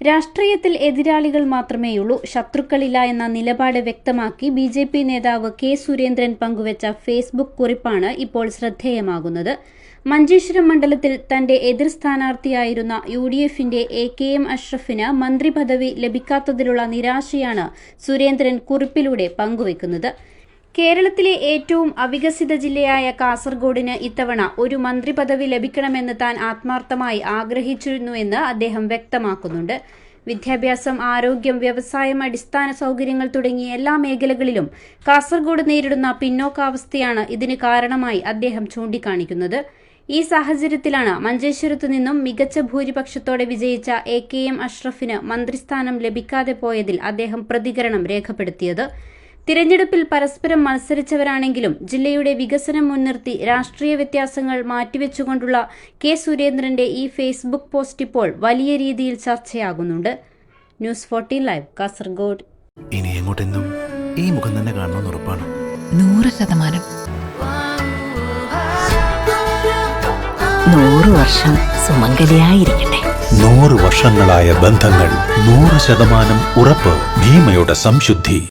രാഷ്ട്രീയത്തിൽ എതിരാളികൾ മാത്രമേയുള്ളൂ, ശത്രുക്കളില്ല എന്ന നിലപാട് വ്യക്തമാക്കി ബി.ജെ.പി. നേതാവ് കെ. സുരേന്ദ്രൻ പങ്കുവച്ച ഫേസ്ബുക്ക് കുറിപ്പാണ് ഇപ്പോൾ ശ്രദ്ധേയമാകുന്നത്. മഞ്ചേശ്വരം മണ്ഡലത്തിൽ തന്റെ എതിർ സ്ഥാനാർത്ഥിയായിരുന്ന യു.ഡി.എഫിന്റെ എ.കെ.എം. അഷ്റഫിന് മന്ത്രിപദവി ലഭിക്കാത്തതിലുള്ള നിരാശയാണ് സുരേന്ദ്രൻ കുറിപ്പിലൂടെ പങ്കുവയ്ക്കുന്നത്. കേരളത്തിലെ ഏറ്റവും അവികസിത ജില്ലയായ കാസർഗോഡിന് ഇത്തവണ ഒരു മന്ത്രിപദവി ലഭിക്കണമെന്ന് താൻ ആത്മാർത്ഥമായി ആഗ്രഹിച്ചിരുന്നുവെന്ന് അദ്ദേഹം വ്യക്തമാക്കുന്നുണ്ട്. വിദ്യാഭ്യാസം, ആരോഗ്യം, വ്യവസായം, അടിസ്ഥാന സൗകര്യങ്ങൾ തുടങ്ങിയ എല്ലാ മേഖലകളിലും കാസർഗോഡ് നേരിടുന്ന പിന്നോക്കാവസ്ഥയാണ് ഇതിന് കാരണമായി അദ്ദേഹം ചൂണ്ടിക്കാണിക്കുന്നത്. ഈ സാഹചര്യത്തിലാണ് മഞ്ചേശ്വരത്തു നിന്നും മികച്ച ഭൂരിപക്ഷത്തോടെ വിജയിച്ച എ.കെ.എം. അഷ്റഫിന് മന്ത്രിസ്ഥാനം ലഭിക്കാതെ പോയതിൽ അദ്ദേഹം പ്രതികരണം രേഖപ്പെടുത്തിയത്. തിരഞ്ഞെടുപ്പിൽ പരസ്പരം മത്സരിച്ചവരാണെങ്കിലും ജില്ലയുടെ വികസനം മുൻനിർത്തി രാഷ്ട്രീയ വ്യത്യാസങ്ങൾ മാറ്റിവെച്ചുകൊണ്ടുള്ള കെ. സുരേന്ദ്രന്റെ ഈ ഫേസ്ബുക്ക് പോസ്റ്റ് ഇപ്പോൾ വലിയ രീതിയിൽ ചർച്ചയാകുന്നുണ്ട്. News 14 live, Kasaragod. ഇനി എങ്ങോട്ടെന്നും ഈ മുഖം തന്നെ കാണണമെന്ന് ഉറപ്പാണ്. 100%. 100 വർഷം സുമംഗലിയായിരിക്കട്ടെ. 100 വർഷങ്ങളായ ബന്ധങ്ങൾ, 100% ഉറപ്പ്. ഭീമയുടെ സംശുദ്ധി.